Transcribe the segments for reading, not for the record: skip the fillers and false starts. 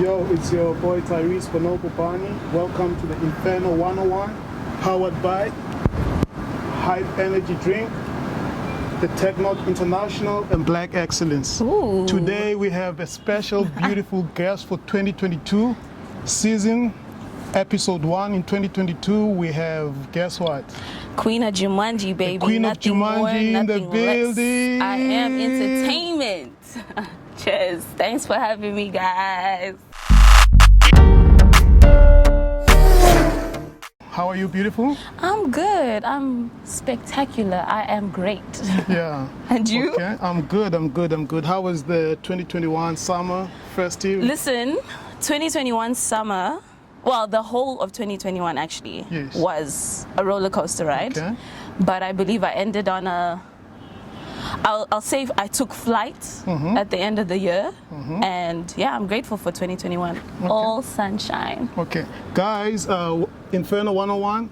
Yo, it's your boy Tyrese Bonobobani. Welcome to the Inferno 101, powered by Hype Energy Drink, the TekkNotes International, and Black Excellence. Ooh. Today we have a special, beautiful guest for 2022 season, episode 1 in 2022. We have, guess what? Queen of Jumanji, baby. The Queen nothing of Jumanji more, in the nothing less. building. I am entertainment. Cheers. Thanks for having me, guys. How are you, beautiful? I'm good. I'm spectacular. I am great. Yeah. And you? Okay. I'm good. How was the 2021 summer festive? Listen, 2021 summer, well, the whole of 2021 actually was a roller coaster ride. Okay. But I believe I ended on I'll say I took flight at the end of the year, and yeah, I'm grateful for 2021. Okay. All sunshine. Okay, guys, Inferno 101,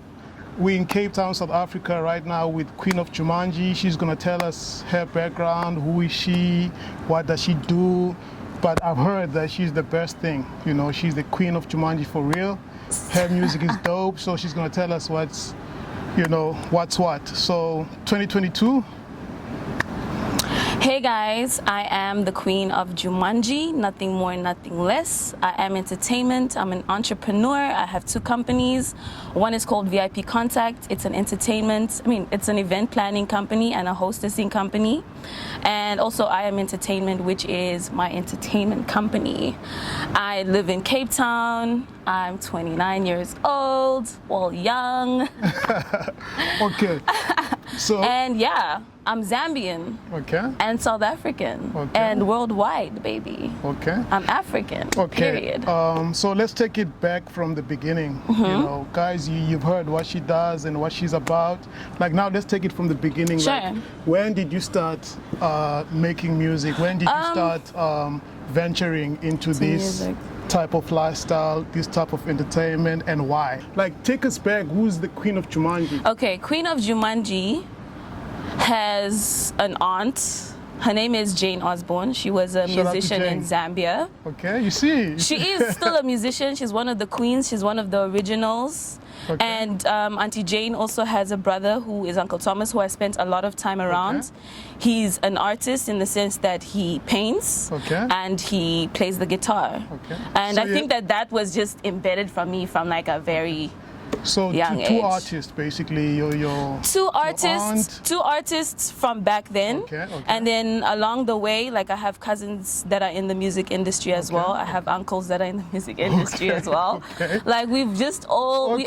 we're in Cape Town, South Africa right now with Queen of Jumanji. She's gonna tell us her background, who is she, what does she do, but I've heard that she's the best thing, you know, she's the Queen of Jumanji for real. Her music is dope, so she's gonna tell us what's what. So 2022. Hey guys, I am the Queen of Jumanji, nothing more, nothing less. I am entertainment, I'm an entrepreneur, I have 2 companies. One is called VIP Contact, it's an it's an event planning company and a hostessing company. And also I Am Entertainment, which is my entertainment company. I live in Cape Town, I'm 29 years old, well, young. Okay. So, and yeah, I'm Zambian. Okay. And South African. Okay. And worldwide, baby. Okay. I'm African. Okay. Period. So let's take it back from the beginning. You know, guys, you've heard what she does and what she's about. Like now, let's take it from the beginning. Sure. Like, when did you start making music? When did you start venturing into this music. type of lifestyle, this type of entertainment, and why? Like, take us back. Who's the Queen of Jumanji? Okay, Queen of Jumanji has an aunt. Her name is Jane Osborne. She was a musician in Zambia. Okay, you see. She is still a musician. She's one of the queens. She's one of the originals. Okay. And Auntie Jane also has a brother who is Uncle Thomas, who I spent a lot of time around. Okay. He's an artist in the sense that he paints and he plays the guitar. Okay. And so I think that was just embedded from me from like a very young age. Two artists, basically. Two artists from back then. And then along the way, like I have cousins that are in the music industry as well. I have uncles that are in the music industry as well. Like we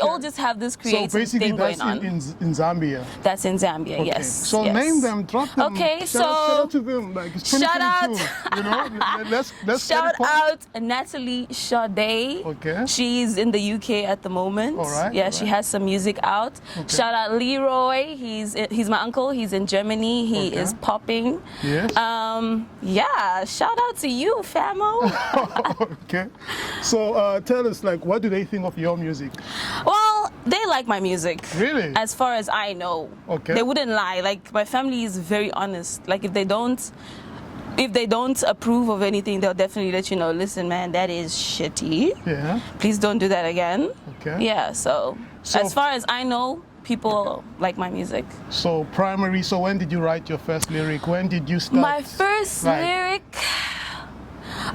all just have this creative thing going on. In Zambia. That's in Zambia, yes. So name them, drop them. Okay, shout out to them. Like it's 2022. You know, let's shout out Natalie Sade. Okay. She's in the UK at the moment. All right. Yeah, she has some music out. Okay. Shout out Leroy. He's my uncle. He's in Germany. He is popping. Yes. Yeah. Shout out to you, famo. Okay. So tell us, like, what do they think of your music? Well, they like my music. Really? As far as I know. Okay. They wouldn't lie. Like my family is very honest. Like if they don't approve of anything, they'll definitely let you know, listen, man, that is shitty. Yeah. Please don't do that again. Okay. Yeah, so as far as I know, people like my music. So when did you write your first lyric? When did you start? My first lyric,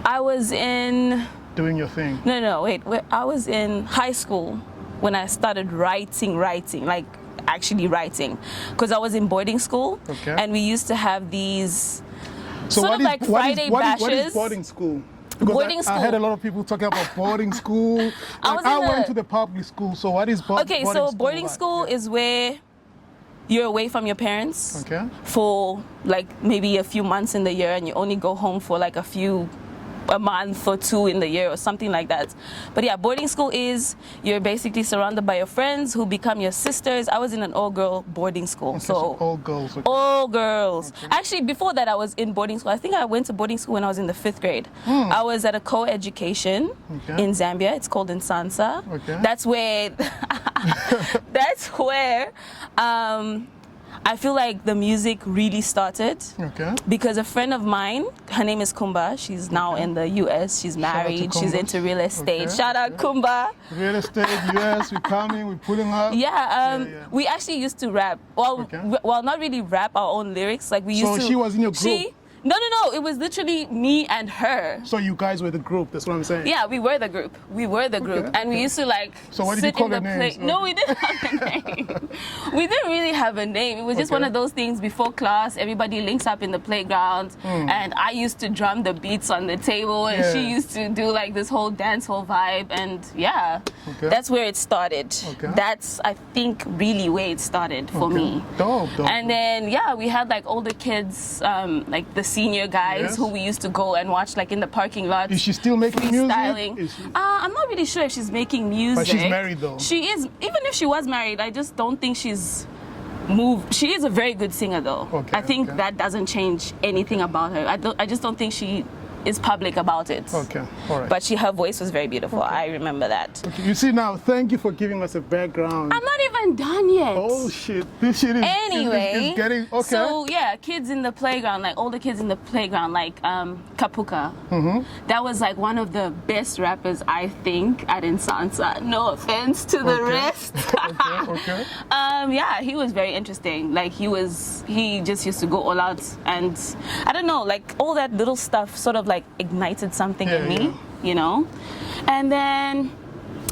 I was in... Doing your thing. No, wait. I was in high school when I started writing, like actually writing. Because I was in boarding school. Okay. And we used to have these... So sort of like Friday bashes. What is boarding school? Because boarding school. I heard a lot of people talking about boarding school. I went to the public school, so what is boarding school? Okay, so boarding school is where you're away from your parents for like maybe a few months in the year, and you only go home for like a month or 2 in the year or something like that. But yeah, boarding school is you're basically surrounded by your friends who become your sisters. I was in an all-girl boarding school. Okay, so all girls. Okay. All girls. Okay. Actually, before that, I was in boarding school. I think I went to boarding school when I was in the 5th grade. I was at a co-education in Zambia. It's called Nsansa. Okay. That's where I feel like the music really started Okay. because a friend of mine, her name is Kumba. She's now in the US. She's married. She's into real estate. Okay, Shout out Kumba. Real estate, US, we're coming, we're pulling up. Yeah, we actually used to rap. Well, well, not really rap our own lyrics. Like we used to. So she was in your group? No. It was literally me and her. So you guys were the group. That's what I'm saying. Yeah, we were the group. And we used to like. So what did you call the names? No, we didn't have a name. We didn't really have a name. It was just one of those things. Before class, everybody links up in the playground, and I used to drum the beats on the table, and she used to do like this whole dancehall vibe, and that's where it started. Okay. That's I think really where it started for me. Dope. And then we had like older kids, like the senior guys who we used to go and watch like in the parking lot. Is she still making music? I'm not really sure if she's making music. But she's married though. She is. Even if she was married, I just don't think she's moved. She is a very good singer though. I think that doesn't change anything about her. I just don't think she is public about it. Okay, all right. But her voice was very beautiful. I remember that. Okay, you see now, thank you for giving us a background. I'm not even done yet. Oh shit, this shit is anyway. Is getting okay. So kids in the playground, like older kids in the playground, like Kapuka. That was like one of the best rappers I think at Insansa. No offense to the rest. He was very interesting. Like he just used to go all out, and I don't know, like all that little stuff sort of like ignited something in me, you know. And then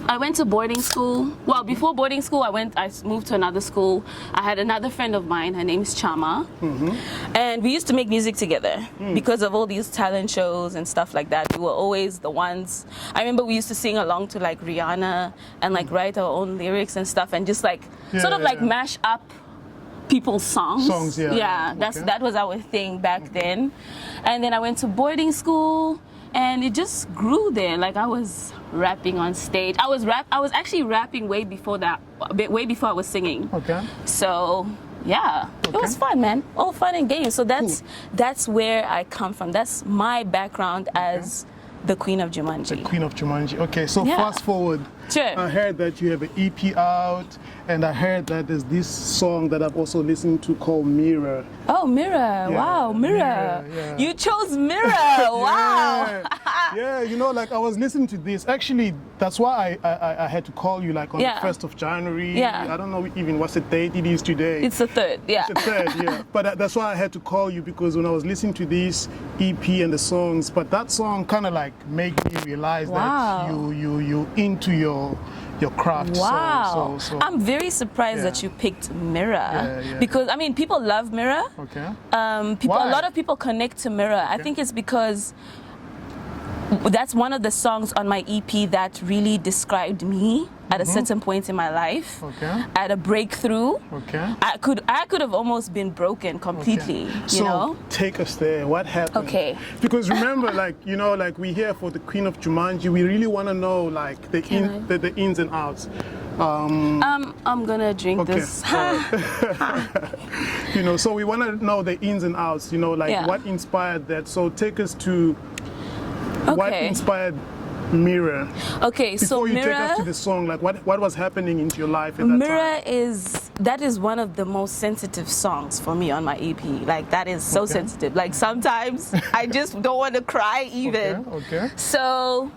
I went to boarding school. Well, before boarding school, I moved to another school. I had another friend of mine, her name's Chama. And we used to make music together because of all these talent shows and stuff like that. We were always the ones. I remember we used to sing along to like Rihanna and like write our own lyrics and stuff and just like like mash up people's songs. That was our thing back then. And then I went to boarding school and it just grew there. Like I was rapping on stage. I was actually rapping way before I was singing. Okay. So it was fun, man. All fun and games. So that's where I come from. That's my background as the Queen of Jumanji. The Queen of Jumanji. Okay, so fast forward. Sure. I heard that you have an EP out, and I heard that there's this song that I've also listened to called Mirror. Oh, Mirror. Wow, Mirror. You chose Mirror. Wow. You know, like I was listening to this. Actually, that's why I had to call you like on the 1st of January. I don't know even what's the date it is today. It's the 3rd, It's the 3rd, But that's why I had to call you, because when I was listening to this EP and the songs, but that song kind of like made me realize that you into your craft. Wow. So I'm very surprised that you picked Mirror. Because I mean, people love Mirror. Okay. A lot of people connect to Mirror. I think it's because that's one of the songs on my EP that really described me at a certain point in my life. Okay. At a breakthrough. Okay. I could have almost been broken completely. You know? Take us there. What happened? Okay. Because remember, like, you know, like we're here for the Queen of Jumanji. We really want to know like the ins and outs. I'm gonna drink this. You know, so we want to know the ins and outs. You know, like what inspired that. So take us to what inspired Mirror. Okay, so before you Mirror, take us to the song, like what was happening into your life at that Mirror time? That is one of the most sensitive songs for me on my EP. Like that is so sensitive. Like sometimes I just don't want to cry even. Okay. So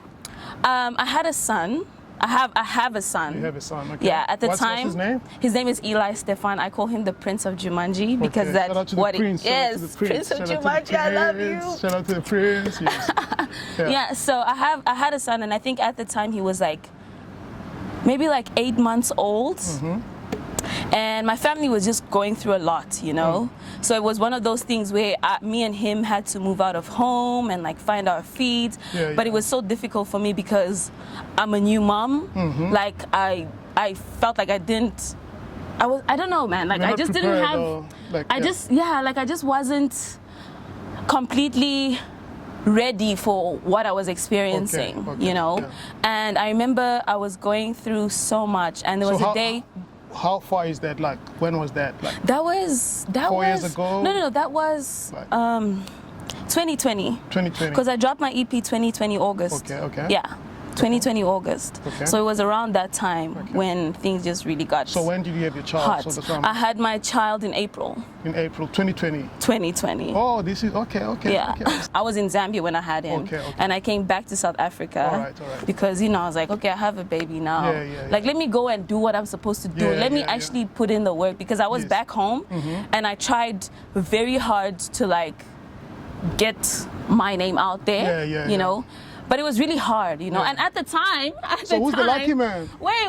I had a son. I have a son. You have a son, okay. Yeah, at the time. What's his name? His name is Eli Stefan. I call him the Prince of Jumanji because that's what he is. Prince of Jumanji, I love you. Shout out to the Prince. Yes. So I had a son, and I think at the time he was like maybe like 8 months old. And my family was just going through a lot, you know. So it was one of those things where me and him had to move out of home and like find our feet. But it was so difficult for me because I'm a new mom. Like I felt like I don't know, man. Like I just didn't have. I just wasn't completely ready for what I was experiencing, you know. And I remember I was going through so much, and there was a day. How far is that? Like, when was that? Like, that was 4 years ago? No, that was 2020. 2020. Because I dropped my EP 2020 August. Okay. Yeah. 2020 August. Okay. So it was around that time when things just really got So when did you have your child? hot. So that's why I had my child in April in April 2020. 2020. Oh, this is okay. Yeah, Okay. I was in Zambia when I had him, and I came back to South Africa All right. because I was like, okay, I have a baby now. Yeah. Like, let me go and do what I'm supposed to do. Let me actually put in the work because I was back home, and I tried very hard to like get my name out there. You know. But it was really hard, And at the time, So who's the lucky man? Wait.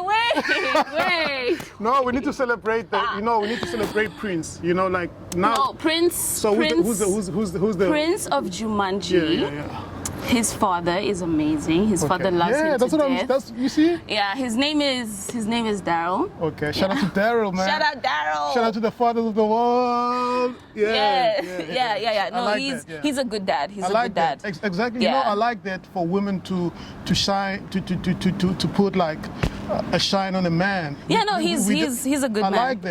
No, we need to celebrate that. We need to celebrate Prince. Like now. No, Prince. So who's the Prince of Jumanji? Yeah. His father is amazing. His father loves him that's to what death. that's you see? Yeah, his name is Daryl. Okay, shout out to Daryl, man. Shout out Daryl. Shout out to the fathers of the world. Yeah. No, like he's a good dad. He's I a like good dad. that. Exactly. I like that for women to shine to put like a shine on a man. Yeah, no, he's a good man. I like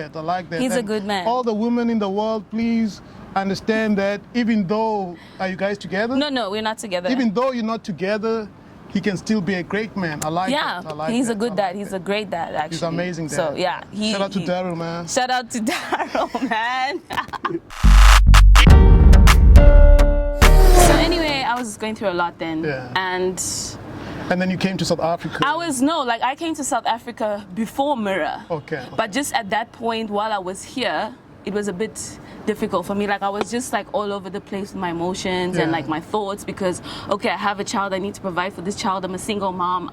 that. He's a And good man. All the women in the world, please understand that even though, are you guys together? No, we're not together. Even though you're not together, he can still be a great man. I like that. I like he's that. a good dad. He's a great dad, actually. He's amazing dad. So yeah, shout out to Daryl, man. Shout out to Daryl, man. So anyway, I was going through a lot then, and then you came to South Africa. I came to South Africa before Mirror. Okay. But just at that point, while I was here, it was a bit difficult for me. Like, I was just like all over the place with my emotions and like my thoughts because, okay, I have a child, I need to provide for this child, I'm a single mom.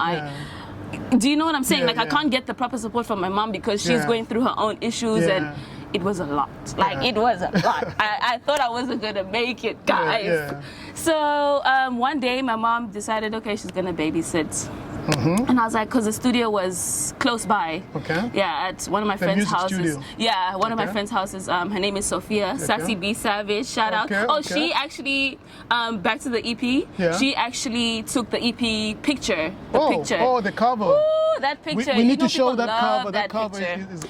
Do you know what I'm saying? I can't get the proper support from my mom because she's going through her own issues and it was a lot. It was a lot. I thought I wasn't gonna make it, guys. So one day my mom decided, okay, she's gonna babysit. And I was like, because the studio was close by. Okay. Yeah, at one of my friends' houses. Studio. Yeah, one of my friends' houses. Her name is Sophia, Sassy B Savage. Shout out. She actually, back to the EP. Yeah. She actually took the EP picture. Oh, the cover. Ooh, that picture. We need to show that cover. That cover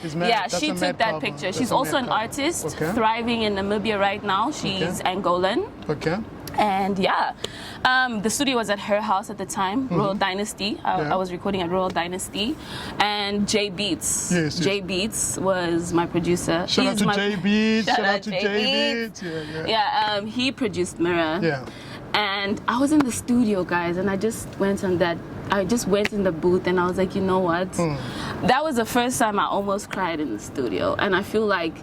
is mad. Yeah, That's she took that picture. She's also an artist, thriving in Namibia right now. She's Angolan. Okay. And the studio was at her house at the time, Royal Dynasty. I was recording at Royal Dynasty. And J Beats. Yes. J Beats was my producer. Shout out to J Beats. Shout out to J Beats. Yeah, he produced Mirror. Yeah. And I was in the studio, guys, and I just went in the booth and I was like, you know what? That was the first time I almost cried in the studio. And I feel like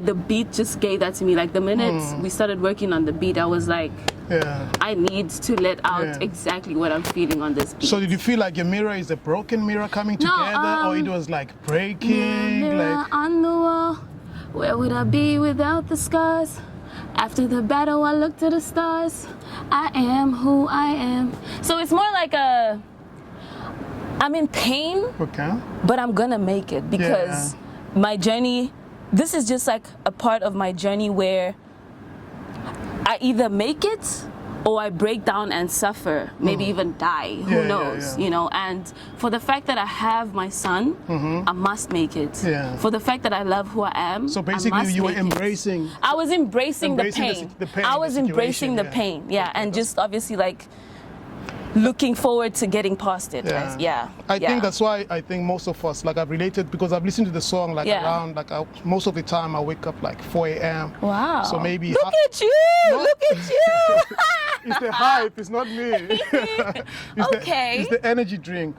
the beat just gave that to me. Like the minute we started working on the beat, I was like, I need to let out exactly what I'm feeling on this beat. So did you feel like your mirror is a broken mirror coming together, or it was like breaking? Mirror on the wall, where would I be without the scars? After the battle, I look to the stars. I am who I am. So it's more like I'm in pain, but I'm gonna make it because my journey. This is just like a part of my journey where I either make it or I break down and suffer, maybe even die. Who knows, And for the fact that I have my son, I must make it. For the fact that I love who I am, so basically you were embracing. I was embracing the pain. I was embracing the pain, and just obviously like looking forward to getting past it. I think that's why I think most of us, like I've related because I've listened to the song around most of the time I wake up like 4 a.m. Wow. So maybe look at you. It's the hype, it's not me. It's the energy drink.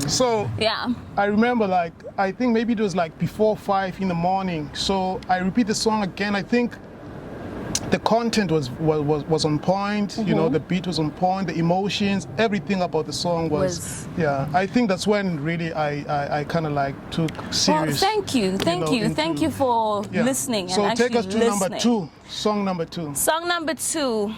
So I remember I think maybe it was before 5 in the morning. So I repeat the song again. I think the content was on point, the beat was on point, the emotions, everything about the song was I think that's when really I kind of took serious. Well, thank you for listening. So and take us to listening. song number two. Song number two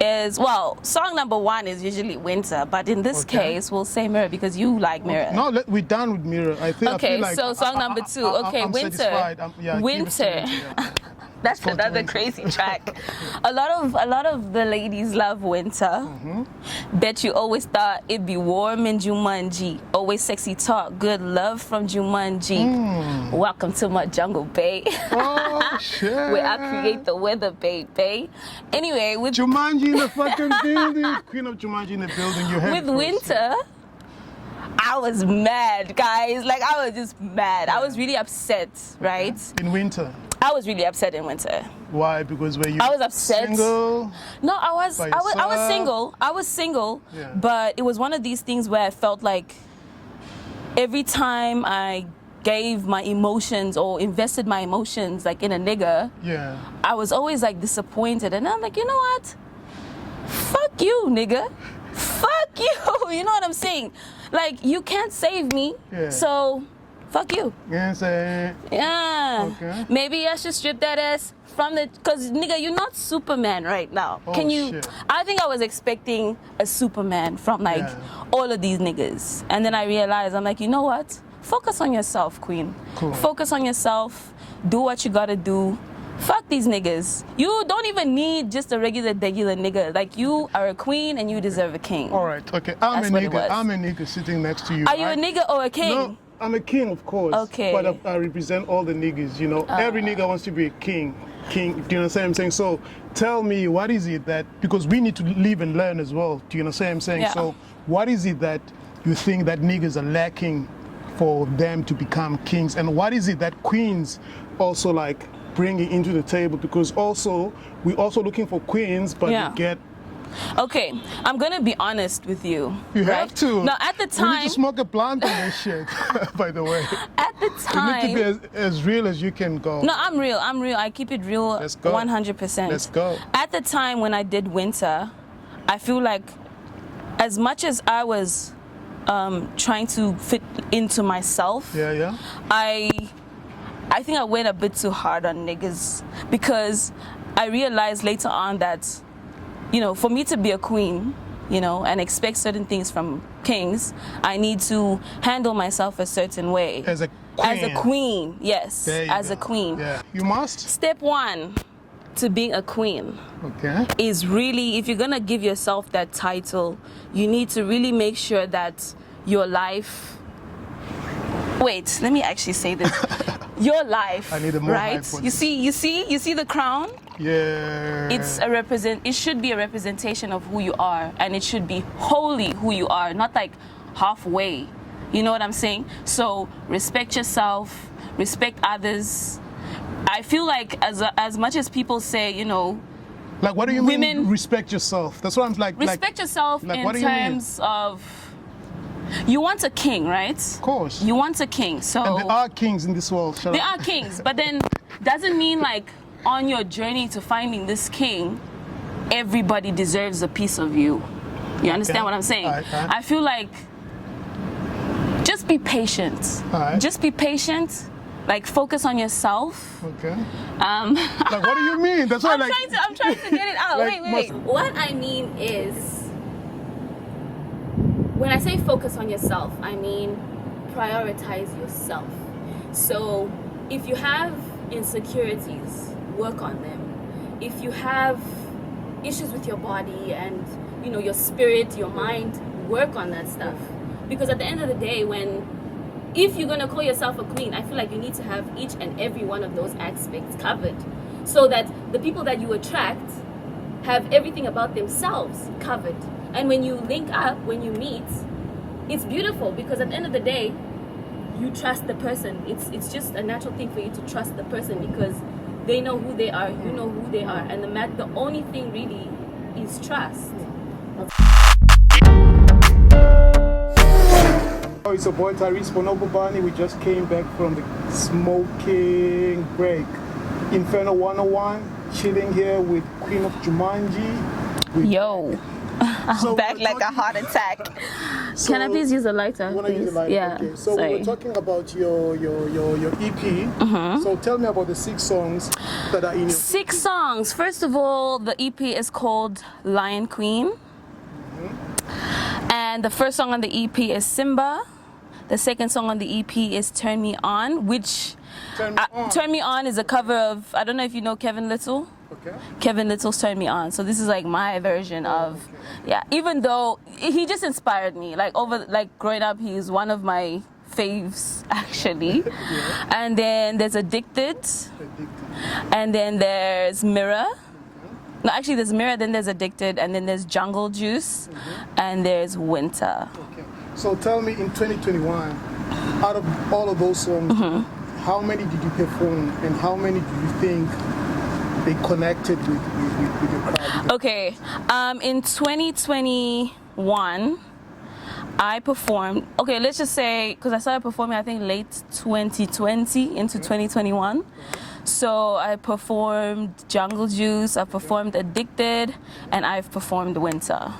is, song number one is usually Winter, but in this case we'll say Mirror because you like Mirror. No, we're done with Mirror. I feel so song number two. I'm Winter. Satisfied. Winter. That's It's another 420. crazy track. A lot of the ladies love winter. Bet you always thought it'd be warm in Jumanji. Always sexy talk, good love from Jumanji. Welcome to my jungle, babe. Oh shit! Where I create the weather, babe. Anyway, with Jumanji in the fucking building. Queen of Jumanji in the building. You with winter, I was mad, guys. Like, I was just mad. I was really upset, right? In winter. I was really upset in winter. Why? Because were you I was upset. single? No, I was single. I was single, Yeah. but it was one of these things where I felt like every time I gave my emotions or invested my emotions like in a nigga, Yeah. I was always like disappointed. And I'm like, you know what? Fuck you, nigga. Fuck you. You know what I'm saying? Like, you can't save me. Yeah. So, fuck you. Yeah, say. Yeah. Okay. Maybe I should strip that ass from the... Because, nigga, you're not Superman right now. Oh, Can you... shit. I think I was expecting a Superman from, like, Yeah. all of these niggas. And then I realized, I'm like, you know what? Focus on yourself, queen. Cool. Focus on yourself. Do what you gotta do. Fuck these niggas. You don't even need just a regular nigga. Like, you are a queen and you deserve a king. All right. Okay. I'm That's a what it nigga. was. I'm a nigga sitting next to you. Are you a right? nigga or a king? No, I'm a king, of course. Okay. But I represent all the niggas. You know, every nigga wants to be a king. King. Do you understand what I'm saying? So, tell me, what is it that, because we need to live and learn as well. Do you understand what I'm saying? Yeah. So, what is it that you think that niggas are lacking for them to become kings, and what is it that queens also like bringing into the table? Because also we're also looking for queens, but Yeah. we get... Okay, I'm gonna be honest with you. You right? have to. No, at the We need time, to smoke a blunt on this shit. By the way, at the you time, need to be as real as you can go. no, I'm real. I keep it real. Let's go. 100%. Let's go. At the time when I did winter, I feel like as much as I was trying to fit into myself, Yeah. I think I went a bit too hard on niggas, because I realized later on that, you know, for me to be a queen, you know, and expect certain things from kings, I need to handle myself a certain way. As a queen. As a queen, yes. There you As a go. queen. Yeah. You must. Step one to being a queen Okay. is really, if you're gonna give yourself that title, you need to really make sure that your life... Wait, let me actually say this. Your life, I need a more right? hype for You this. see the crown? Yeah. It should be a representation of who you are, and it should be wholly who you are, not like halfway. You know what I'm saying? So respect yourself, respect others. I feel like as much as people say, you know, Like, what do you women- mean? Respect yourself. That's what I'm like. respect yourself like, in what do you mean? terms of, you want a king, right? Of course. You want a king, so And there are kings in this world. Shut they up. are kings, but then doesn't mean like on your journey to finding this king, everybody deserves a piece of you. You understand Okay. what I'm saying? Alright. I feel like just be patient. Alright. Just be patient. Like, focus on yourself. Okay. Like, what do you mean? That's why, I'm like. trying to get it out. Like, wait. What I mean is, when I say focus on yourself, I mean prioritize yourself. So if you have insecurities, work on them. If you have issues with your body and, you know, your spirit, your mind, work on that stuff. Because at the end of the day, if you're gonna call yourself a queen, I feel like you need to have each and every one of those aspects covered, so that the people that you attract have everything about themselves covered. And when you link up, when you meet, it's beautiful, because at the end of the day, you trust the person. It's just a natural thing for you to trust the person, because they know who they are, you know who they are, and the only thing really is trust. Oh, it's your boy Tyrese Bonobobani. We just came back from the smoking break. Inferno 101, chilling here with Queen of Jumanji. Yo, I'm So back we're like a talking- heart attack. So- Can I please use a lighter? You want to use please? the light? Yeah. Okay. So sorry. we were talking about your EP. So tell me about the 6 songs that are in your 6 songs. First of all, the EP is called Lion Queen. And the first song on the EP is Simba. The second song on the EP is Turn Me On, which Turn Me On is a cover of, I don't know if you know Kevin Little. Okay. Kevin Little's Turn Me On. So this is like my version of, yeah, even though he just inspired me. Like growing up, he's one of my faves actually. And then there's Addicted. And then there's Mirror. No, actually there's Mirror, then there's Addicted, and then there's Jungle Juice, and there's Winter. Okay. So tell me, in 2021, out of all of those songs, how many did you perform, and how many do you think they connected with your crowd? Okay, in 2021, I performed, okay, let's just say, because I started performing, I think, late 2020 into 2021. So I performed Jungle Juice, I performed Addicted, and I've performed Winter.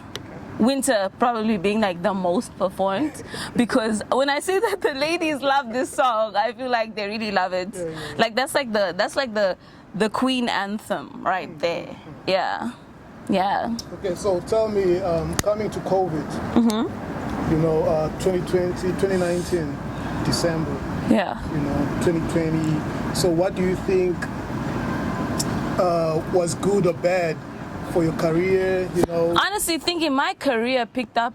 Winter probably being like the most performed, because when I say that the ladies love this song, I feel like they really love it. Like that's like the Queen anthem right there. Yeah. Okay, so tell me, coming to COVID, 2020, 2019, December. Yeah. 2020. So what do you think was good or bad for your career? Honestly, thinking my career picked up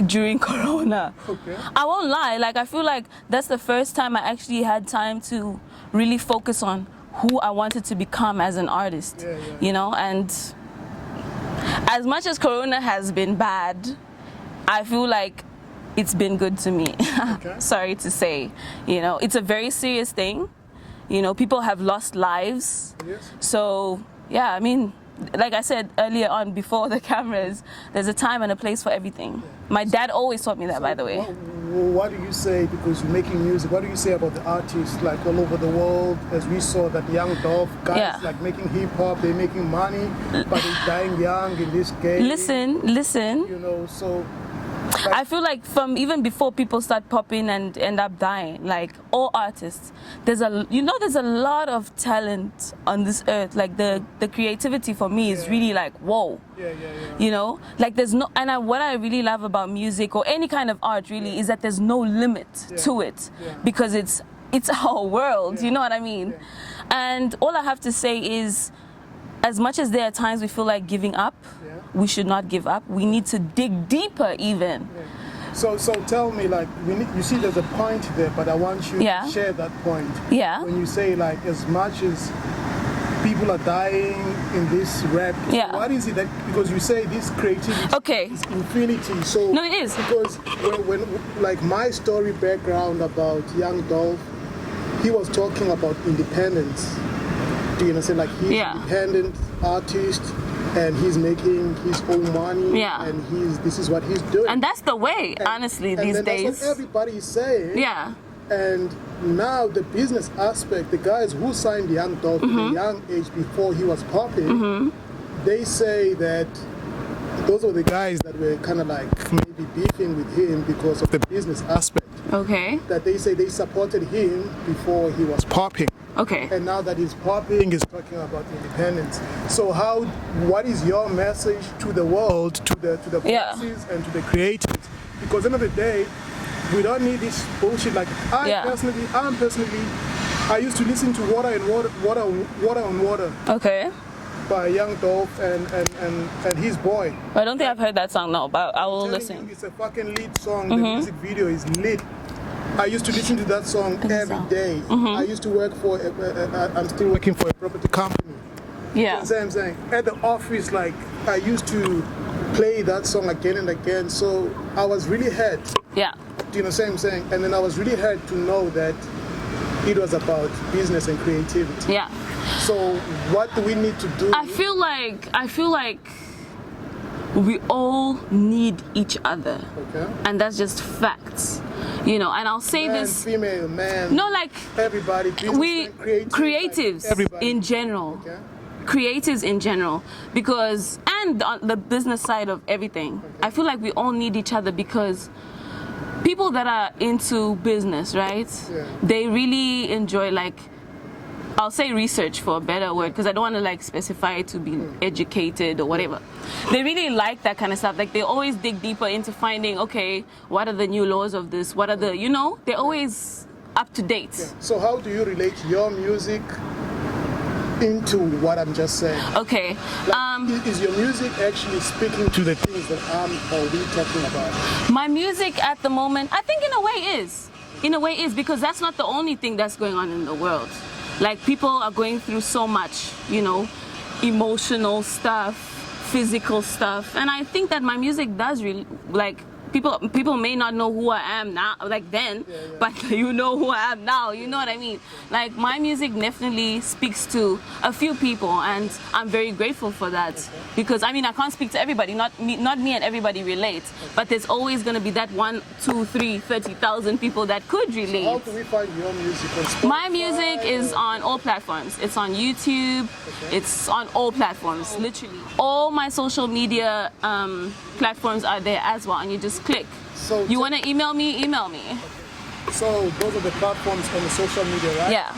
during Corona. Okay. I won't lie. Like I feel like that's the first time I actually had time to really focus on who I wanted to become as an artist. And as much as Corona has been bad, I feel like it's been good to me. Okay. Sorry to say, it's a very serious thing. People have lost lives. Yes. So, yeah, I mean, like I said earlier on before the cameras, there's a time and a place for everything. My dad always taught me that, by the way. What do you say, because you're making music, what do you say about the artists like all over the world, as we saw that young Dolph guys like making hip hop, they're making money, but they're dying young in this game. Listen. So I feel like from even before people start popping and end up dying, like all artists, there's a lot of talent on this earth. Like the creativity for me is really like, whoa. Like there's no, and what I really love about music or any kind of art really is that there's no limit to it, because it's our world, you know what I mean? And all I have to say is, as much as there are times we feel like giving up, we should not give up. We need to dig deeper even. So tell me, like, you see there's a point there, but I want you to share that point. When you say, like, as much as people are dying in this rap, what is it that, because you say this creativity is infinity, so... No, it is. Because when like my story background about young Dolph, he was talking about independence. Do you understand? Like, he's an independent artist, and he's making his own money, and this is what he's doing. And that's the way, honestly, these days. That's what everybody is saying. And now the business aspect, the guys who signed Young Dolph at a young age before he was popping, they say that those were the guys that were kind of like maybe beefing with him because of the business aspect. Okay. That they say they supported him before he was popping. Okay. And now that he's popping, he's talking about independence. So what is your message to the world, to the bosses and to the creators? Because at the end of the day, we don't need this bullshit. Like I personally, I used to listen to Water on Water. Okay. By Young Dolph and his boy. I don't think I've heard that song, no, but I will listen. It's a fucking lit song. The music video is lit. I used to listen to that song every day. I used to work for, I'm still working for a property company. You know what I'm saying? At the office, like, I used to play that song again and again. So I was really hurt. Do you know what I'm saying? And then I was really hurt to know that it was about business and creativity. So what do we need to do? I feel like we all need each other. And that's just facts. And I'll say this. Female, man. No, like everybody. Creatives everybody. In general. Creatives in general, because and on the business side of everything, I feel like we all need each other, because people that are into business, right? They really enjoy, like, I'll say research for a better word, because I don't want to like specify it to be educated or whatever. They really like that kind of stuff. Like they always dig deeper into finding, okay, what are the new laws of this? What are the, they always up to date. Yeah. So how do you relate your music into what I'm just saying? Okay. Like, is your music actually speaking to the things that I'm or we talking about? My music at the moment, I think in a way is. In a way is, because that's not the only thing that's going on in the world. Like, people are going through so much, you know, emotional stuff, physical stuff. And I think that my music does really, like, people may not know who I am now, like then, but you know who I am now, you know what I mean? Like, my music definitely speaks to a few people, and I'm very grateful for that. Because, I mean, I can't speak to everybody, not me and everybody relate, but there's always going to be that 1, 2, 3, 30,000 people that could relate. So how do we find your music on Spotify? My music is on all platforms. It's on YouTube, it's on all platforms, literally. All my social media platforms are there as well, and you just click. So you want to email me? Email me. So those are the platforms on the social media, right? Yeah.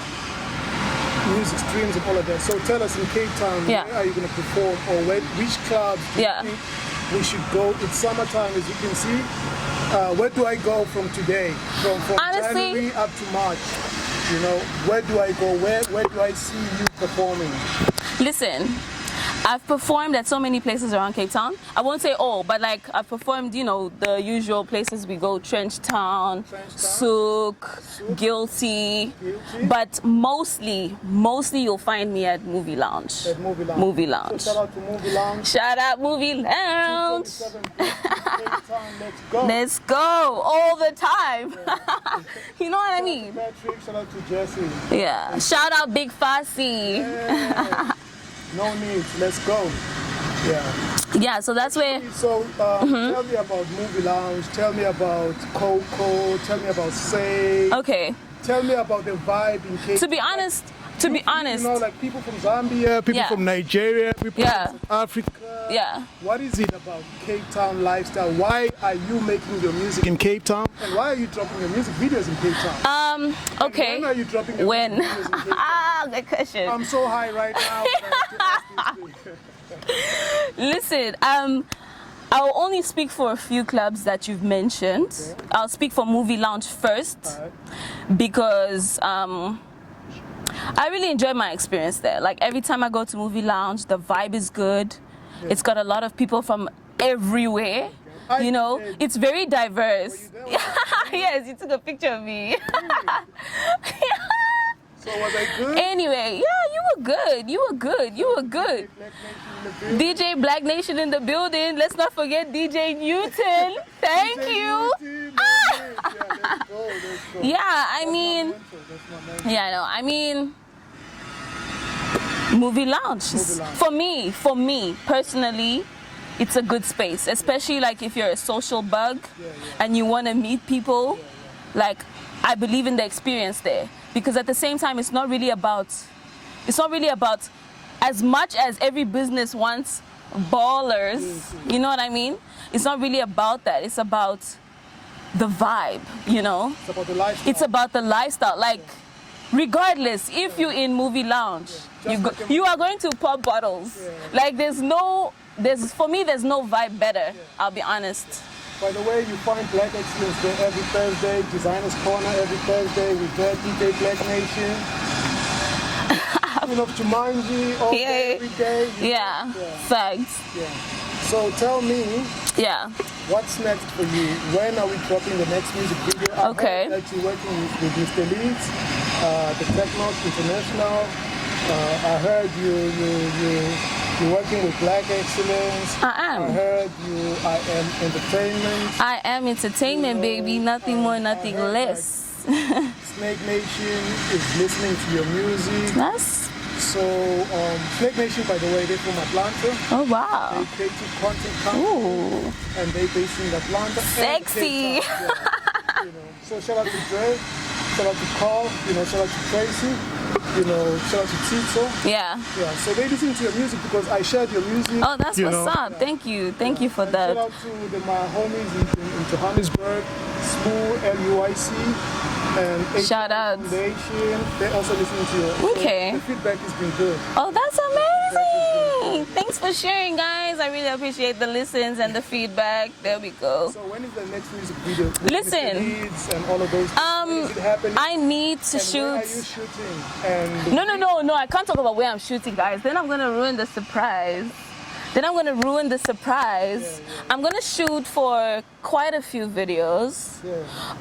Music streams and all of that. So tell us, in Cape Town, where are you going to perform, or which clubs do you think we should go? It's summertime, as you can see. Where do I go from today? From Honestly, January up to March. You know, where do I go? Where do I see you performing? Listen, I've performed at so many places around Cape Town. I won't say all, but like I've performed, you know, the usual places we go: Trench Town, Souk, Guilty. But mostly you'll find me at Movie Lounge. At Movie Lounge. So shout out to Movie Lounge. Shout out Movie Lounge. Let's go. Let's go all the time. You know what I mean? Patrick, shout out to Jesse. Yeah. Shout out Big Fassi. Yeah. No need. Let's go. Yeah. Yeah. So that's where. So tell me about Movie Lounge. Tell me about Coco. Tell me about Say. Okay. Tell me about the vibe in Cape. To be honest. You know, like people from Zambia, people from Nigeria, people from South Africa. Yeah. What is it about Cape Town lifestyle? Why are you making your music in Cape Town? And why are you dropping your music videos in Cape Town? Okay. And when are you dropping your music videos in Cape Town? Good question. I'm so high right now. Listen, I'll only speak for a few clubs that you've mentioned. Okay. I'll speak for Movie Lounge first, because I really enjoy my experience there. Like, every time I go to Movie Lounge, the vibe is good. Yeah. It's got a lot of people from everywhere. You know, it's very diverse. Yes, you took a picture of me. So was I good? Anyway, yeah, you were good. You were good. You were good. DJ Black Nation in the building. Let's not forget DJ Newton. Thank you. Let's go. Yeah, I mean, I mean, Movie Lounge. For me personally, it's a good space, especially like if you're a social bug and you want to meet people. Like, I believe in the experience there, because at the same time, it's not really about as much as every business wants ballers. You know what I mean? It's not really about that. It's about the vibe, you know? It's about the lifestyle. It's about the lifestyle. Like, regardless, if you're in Movie Lounge, you are going to pop bottles. Like, for me, there's no vibe better, I'll be honest. By the way, you find Black Excellence there every Thursday, Designers Corner every Thursday, with DJ Black Nation. Of Jumanji all day, every day. Yeah, facts. Yeah. So tell me, what's next for you? When are we dropping the next music video? I heard that you're working with Mr. Leeds, the TekkNotes International. I heard you're working with Black Excellence. I am. I heard I Am Entertainment. I Am Entertainment, baby. Nothing more, nothing less. Snake Nation is listening to your music. Yes. So, Snake Nation, by the way, they're from Atlanta. Oh, wow. They creative content company. And they're based in Atlanta. Sexy. So shout out to Dre, shout out to Carl, shout out to Tracy, shout out to Tito. Yeah. Yeah, so they listen to your music because I shared your music. Oh, that's what's up. Yeah. Thank you for that. Shout out to my homies in Johannesburg, Smooth, LUIC. And shout out. Foundation. They're also listening to you. Okay. So the feedback has been good. Oh, that's amazing. Thanks for sharing, guys. I really appreciate the listens and the feedback. There we go. So when is the next music video? Listen, Mr. Leeds and all of those. When is it happening? I need to shoot. Where are you shooting? And No. I can't talk about where I'm shooting, guys. Then I'm gonna ruin the surprise. I'm gonna shoot for quite a few videos,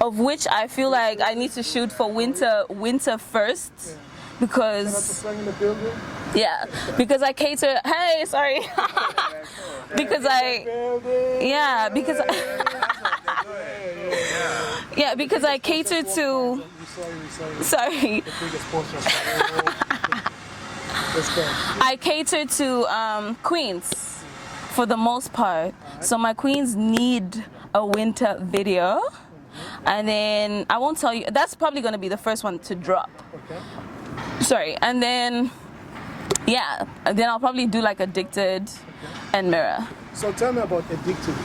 of which I feel like I need to shoot for winter first, because in the building? because I cater. Hey, sorry. because I cater to. Sorry. I cater to queens for the most part, so my queens need a winter video, and then I won't tell you. That's probably going to be the first one to drop. Sorry, and then I'll probably do like Addicted and Mirror. So tell me about Addicted.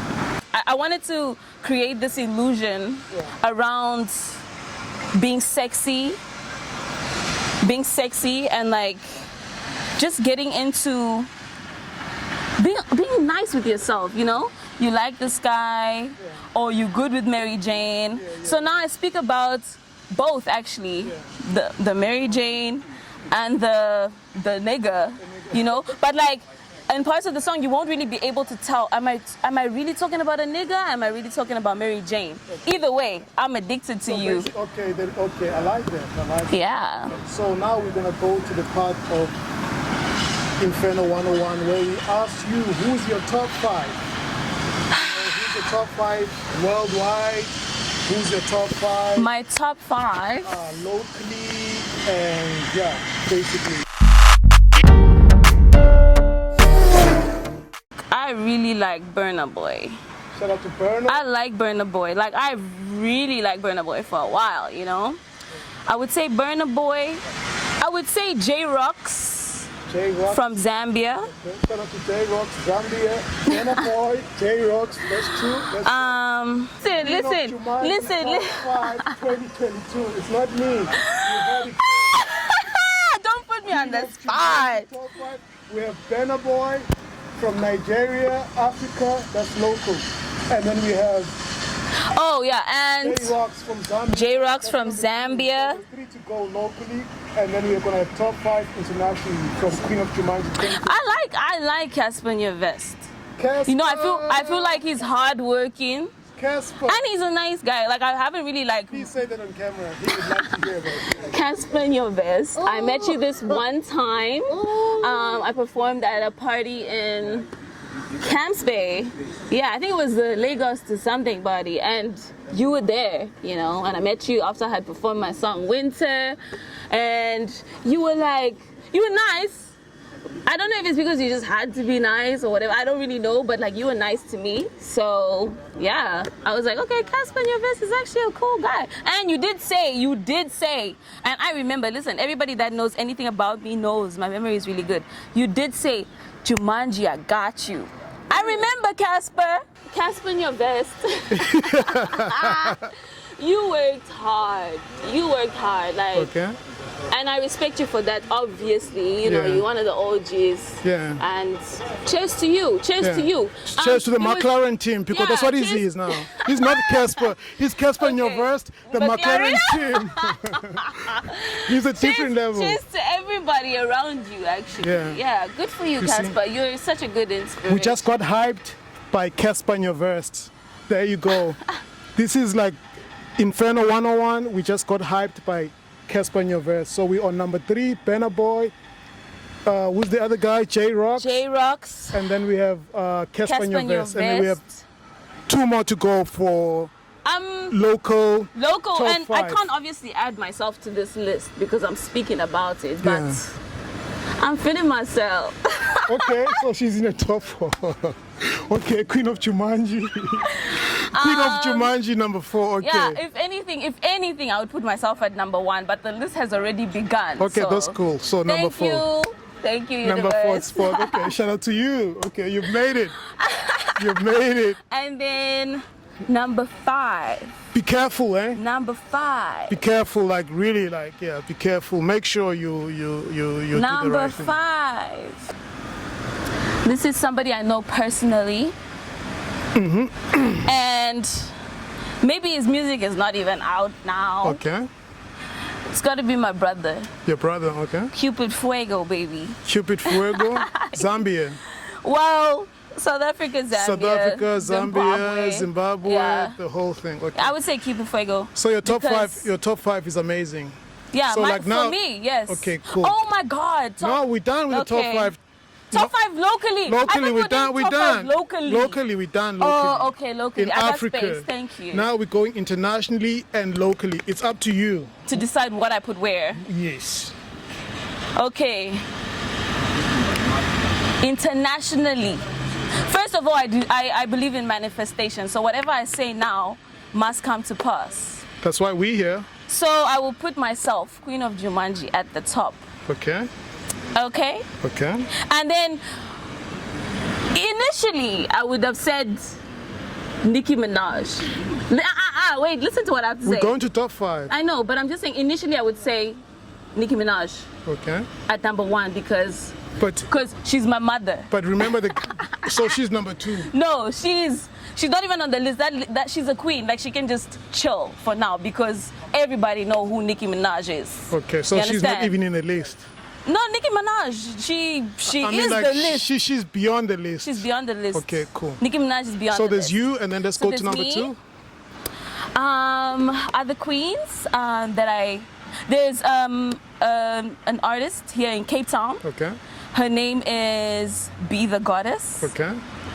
I wanted to create this illusion around being sexy and like just getting into being nice with yourself, you know? You like this guy, or you're good with Mary Jane. So now I speak about both, actually, the Mary Jane and the nigga, you know? But like in parts of the song, you won't really be able to tell, am I really talking about a nigga? Am I really talking about Mary Jane? Either way, I'm addicted to you. Okay, I like that. Yeah. So now we're gonna go to the part of Inferno 101 where we ask you, who's your top 5? Who's your top 5 worldwide? Who's your top 5? My top 5? Locally, and basically. I really like Burna Boy. Shout out to Burna. I like Burna Boy. Like, I really like Burna Boy for a while, you know? I would say Burna Boy. I would say J-Rocks. From Zambia. Okay. Shout out to J-Rocks, Zambia. Burna Boy, J-Rocks, that's two. Listen. Top 5, 2022. It's not me. You heard it. Don't put me on the spot. Top 5. We have Burna Boy from Nigeria, Africa, that's local. And then we have and J-Rocks from Zambia. 3 to go locally, and then we're gonna have top 5 internationally from Queen of Jumanji. I like Casper Nyovest. Casper. You know, I feel like he's hardworking. Casper. And he's a nice guy. Like, I haven't really like. Please say that on camera. He would like to hear about it. Casper Nyovest. I met you this one time. I performed at a party in Camps Bay. Yeah, I think it was the Lagos to something party, and you were there, you know, and I met you after I had performed my song Winter, and you were nice. I don't know if it's because you just had to be nice or whatever. I don't really know, but like, you were nice to me. So yeah, I was like, okay, Casper Nyovest is actually a cool guy. And you did say, and I remember, listen, everybody that knows anything about me knows my memory is really good. You did say, Jumanji, I got you. I remember Casper Nyovest. You worked hard. Like, okay. And I respect you for that, obviously. You know, you're one of the OGs. Yeah. And cheers to you. Cheers to you. Cheers to the McLaren team, because that's what he is now. He's not Casper. He's Casper Nyovest, the McLaren team. He's a different level. Cheers to everybody around you, actually. Yeah, good for you, Casper. You're such a good inspiration. We just got hyped by Casper Nyovest. There you go. This is like Inferno 101. We just got hyped by Casper Nyovest. So we on number 3, Burna Boy. Who's the other guy? J-Rocks. J-Rocks. And then we have Casper Nyovest. And then we have 2 more to go for local. And 5. I can't obviously add myself to this list because I'm speaking about it, but I'm feeling myself. Okay, so she's in the top 4. Okay, Queen of Jumanji. Queen of Jumanji, number 4. Okay. Yeah, if anything, I would put myself at number 1, but the list has already begun. Okay, so that's cool. So number 4. Thank you, Number universe. 4 spot. Okay, shout out to you. Okay, you've made it. You've made it. And then number 5. Be careful, eh? Number 5. Be careful, like really, like be careful. Make sure you do the right thing. Number 5. This is somebody I know personally. And maybe his music is not even out now. Okay. It's got to be my brother. Your brother, okay. Cupid Fuego, baby. Cupid Fuego, Zambia. Well, South Africa, Zambia. South Africa, Zambia, Zimbabwe, Yeah. the whole thing. Okay. I would say Cupid Fuego. So your top because- 5, your top 5 is amazing. Yeah, So like now, for me, yes. Okay, cool. Oh my God. No, we're done with the Okay. top 5. Top 5 locally. Locally, we're done. We're done. Locally. Locally, we're done. Locally. Oh, okay, locally. In I got Africa. space. Thank you. Now we're going internationally and locally. It's up to you. To decide what I put where. Yes. Okay. Internationally. First of all, I believe in manifestation. So whatever I say now must come to pass. That's why we're here. So I will put myself, Queen of Jumanji, at the top. Okay. Okay? Okay. And then initially I would have said Nicki Minaj. Wait, listen to what I have to say. We're going to top 5. I know, but I'm just saying initially I would say Nicki Minaj Okay. at number 1 because But she's my mother. but remember so she's number 2. No, she's not even on the list. That she's a queen. Like she can just chill for now because everybody know who Nicki Minaj is. Okay, so You she's not understand? even in the list. No, Nicki Minaj. She I mean, is like the list. she's beyond the list. She's beyond the list. Okay, cool. Nicki Minaj is beyond So the there's list. you, and then let's So go there's to number me. 2. Other queens there's an artist here in Cape Town. Okay. Her name is Be the Goddess. Okay.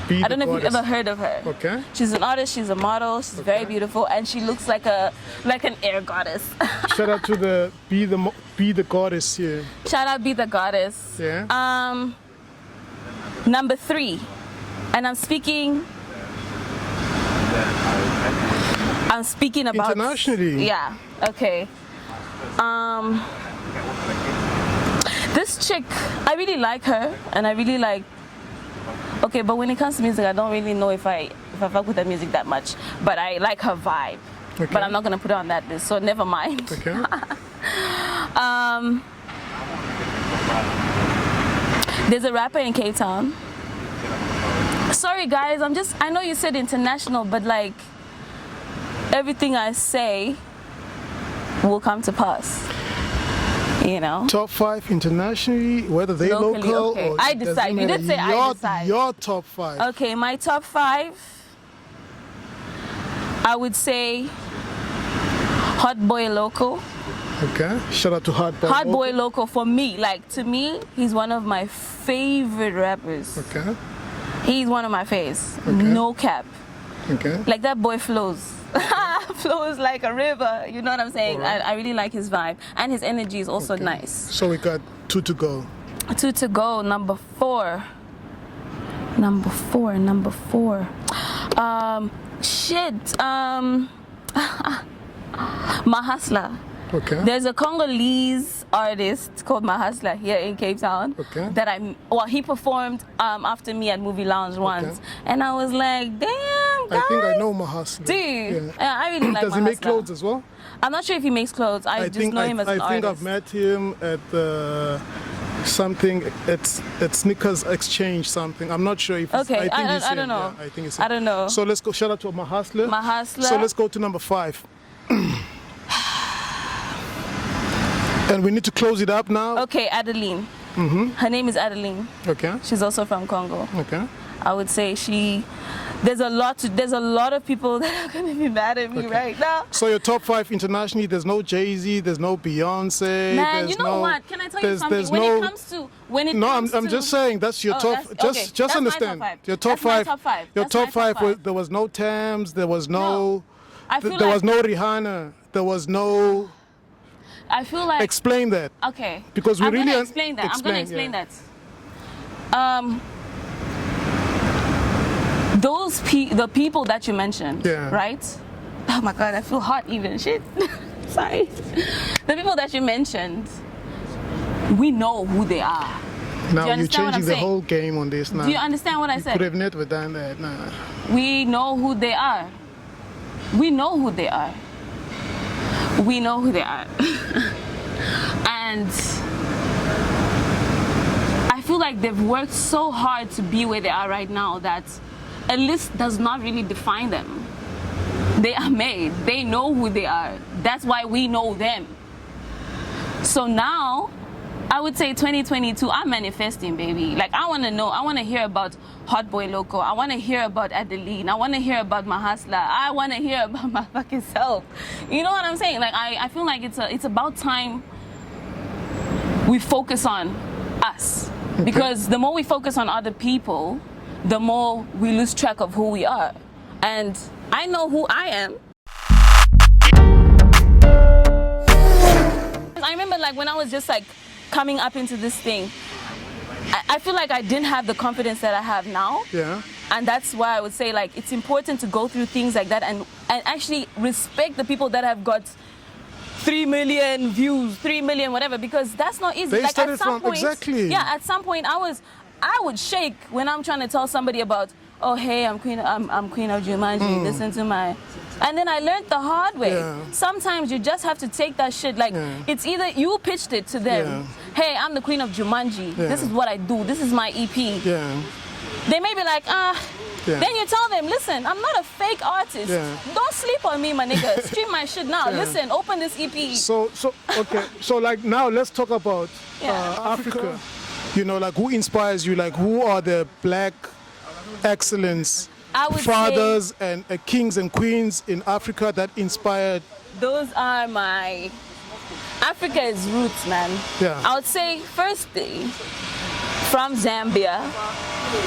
I don't know if you've ever heard of her. Okay. She's an artist, she's a model, she's very beautiful, and she looks like an air goddess. Shout out to the Be the Goddess here. Shout out Be the Goddess. Yeah. Number 3, and I'm speaking about Internationally. Yeah. Okay. This chick, I really like her, and I really like. Okay, but when it comes to music, I don't really know if I fuck with her music that much. But I like her vibe. Okay. But I'm not gonna put her on that list, so never mind. Okay. There's a rapper in Cape Town. Sorry guys, I know you said international, but like everything I say will come to pass. You know? Top 5 internationally, whether they Locally, local okay. or I it doesn't decide. You matter. did say I decide. Your top 5. Okay, my top 5, I would say Hot Boy Loco. Okay. Shout out to Hot Boy. Hot Boy Loco for me, like to me, he's one of my favorite rappers. Okay. He's one of my faves. Okay. No cap. Okay. Like that boy flows. Flows like a river. You know what I'm saying? Alright. I really like his vibe. And his energy is also Okay. nice. So we got 2 to go. 2 to go. Number 4. Shit. Mahasla. Okay. There's a Congolese artist called Mahasla here in Cape Town. Okay. He performed after me at Movie Lounge once. And I was like, damn, guys. I think I know Mahasla. Do you? Yeah. I really like Does he make Mahasla. clothes as well? I'm not sure if he makes clothes. I just know him as an I think artist. I've met him at something at Sneakers Exchange something. I'm not sure if it's, Okay, I I don't know. Yeah, I think it's I don't know. So let's go. Shout out to Mahasla. Mahasla. So let's go to number 5. And we need to close it up now. Okay, Adeline. Her name is Adeline. Okay. She's also from Congo. Okay. I would say there's a lot of people that are gonna be mad at me right now. So your top 5 internationally, there's no Jay-Z, there's no Beyonce. Man, there's you know no, what? Can I tell you something? there's When no, it comes to I'm just saying that's your top. that's Just my understand. top 5. Your top That's my 5. top 5. Your That's top my top 5. 5. There was no Thames. There was no. I feel there like was no Rihanna. There was no. I feel like Explain that. okay. Because we I'm really gonna explain that. I'm gonna explain that. The people that you mentioned, Yeah. right? Oh my God, I feel hot even. Shit. Sorry. The people that you mentioned, we know who they are. Now you're understand what I'm changing the saying? whole game on this now. Do you understand what I Could said? have never done that. Nah. We know who they are. We know who they are. We know who they are. And I feel like they've worked so hard to be where they are right now that a list does not really define them. They are made. They know who they are. That's why we know them. So now, I would say 2022, I'm manifesting, baby. Like, I want to know. I want to hear about Hot Boy Loco. I want to hear about Adeline. I want to hear about my hustler. I want to hear about my fucking self. You know what I'm saying? Like, I feel like it's about time we focus on us. Okay. Because the more we focus on other people, the more we lose track of who we are. And I know who I am. I remember like when I was just like coming up into this thing, I feel like I didn't have the confidence that I have now. Yeah. And that's why I would say like it's important to go through things like that and actually respect the people that have got 3 million views, 3 million, whatever, because that's not easy. They like started at some from, point, exactly. Yeah, at some point I would shake when I'm trying to tell somebody about, oh hey, I'm queen of Jumanji, listen to my, and then I learned the hard way. Yeah. Sometimes you just have to take that shit, like it's either you pitched it to them, hey, I'm the queen of Jumanji, this is what I do, this is my EP. Yeah. They may be like, then you tell them, listen, I'm not a fake artist. Don't sleep on me, my nigga. Stream my shit now. Listen, open this EP. So okay. So like now let's talk about Africa. You know, like who inspires you? Like who are the black excellence fathers and kings and queens in Africa that inspired? Those are my Africa's roots, man. Yeah. I would say firstly, from Zambia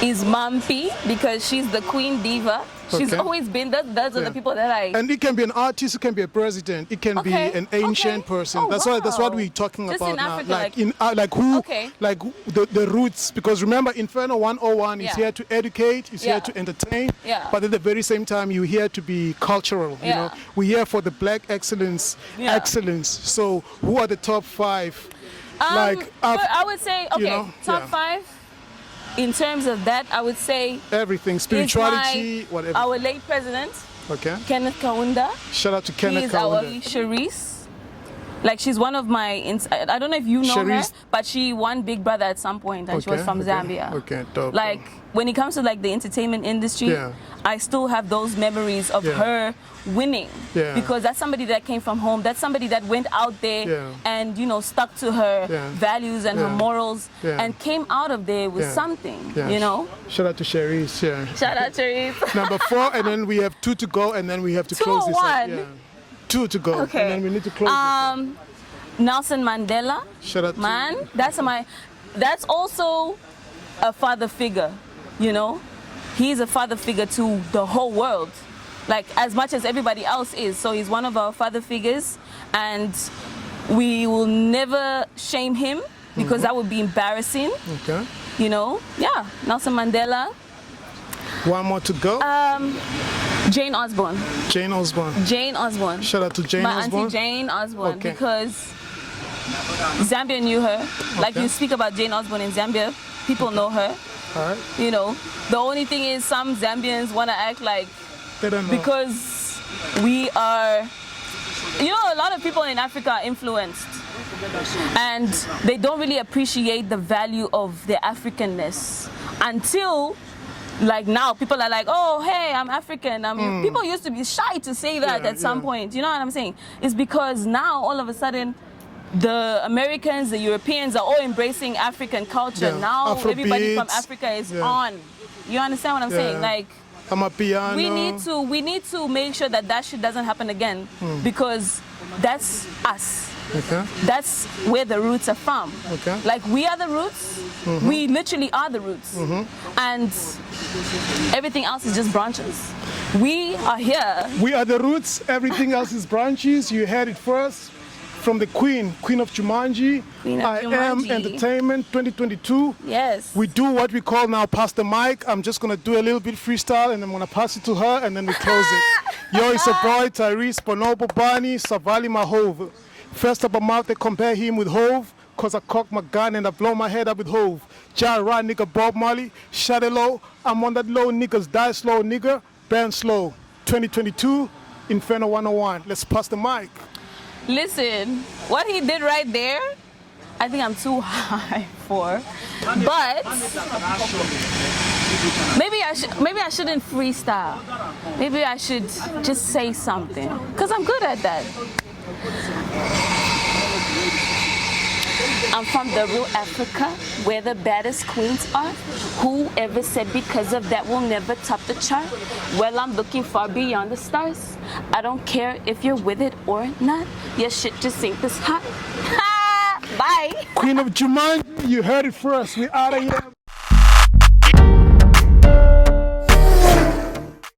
is Mampi, because she's the queen diva. She's always been, those are the people that I... And it can be an artist, it can be a president, it can be an ancient person. Oh, that's what we're talking just about in Africa, now. Like who, like the roots, because remember Inferno 101 is here to educate, is here to entertain, but at the very same time you're here to be cultural, you know. We're here for the black excellence. So who are the top 5? I would say, okay, you know, top 5. In terms of that, I would say everything, spirituality, whatever. Our late president, Kenneth Kaunda. Shout out to Kenneth Kaunda. He's our Charisse. Like she's one of my, I don't know if you know her, but she won Big Brother at some point, and she was from Zambia. Okay, dope. Like when it comes to like the entertainment industry, I still have those memories of her winning, because that's somebody that came from home. That's somebody that went out there and, you know, stuck to her values and her morals and came out of there with something, you know. Shout out to Charisse. Shout out Charisse. Number 4, and then we have 2 to go, and then we have to close this up. 2 to go, and then we need to close this. Nelson Mandela. Shout out to that's also a father figure, you know. He's a father figure to the whole world, like as much as everybody else is. So he's one of our father figures, and we will never shame him because that would be embarrassing. Okay. You know, Nelson Mandela. 1 more to go. Jane Osborne. Jane Osborne. Jane Osborne. Shout out to Jane Osborne. My auntie Jane Osborne, because Zambia knew her. Like you speak about Jane Osborne in Zambia, people know her. All right. You know, the only thing is some Zambians want to act like they don't know. Because we are, you know, a lot of people in Africa are influenced, and they don't really appreciate the value of their Africanness until. Like now, people are like, oh, hey, I'm African. People used to be shy to say that at some point. You know what I'm saying? It's because now, all of a sudden, the Americans, the Europeans are all embracing African culture. Now, everybody from Africa is on. You understand what I'm saying? Like, I'm a piano. We need to make sure that that shit doesn't happen again, because that's us. Okay. That's where the roots are from. Okay. Like we are the roots. We literally are the roots. And everything else is just branches. We are here. We are the roots. Everything else is branches. You heard it first from the Queen of Jumanji. I Am Entertainment 2022. Yes. We do what we call now pass the mic. I'm just going to do a little bit freestyle, and I'm going to pass it to her, and then we close it. Yo, it's a boy, Tyrese Bonobo Bani, Savali Mahove. First up a mouth, they compare him with Hove, cause I cock my gun and I blow my head up with Hove. Jara nigga Bob Marley, shut it low, I'm on that low, niggas die slow, nigga, burn slow. 2022, Inferno 101, let's pass the mic. Listen, what he did right there I think I'm too high for. But maybe I shouldn't freestyle. Maybe I should just say something, because I'm good at that. I'm from the real Africa, where the baddest queens are. Whoever said because of that we'll never top the chart? Well, I'm looking far beyond the stars. I don't care if you're with it or not. Your shit just ain't this hot. Bye. Queen of Jumanji, you heard it first. We out of here.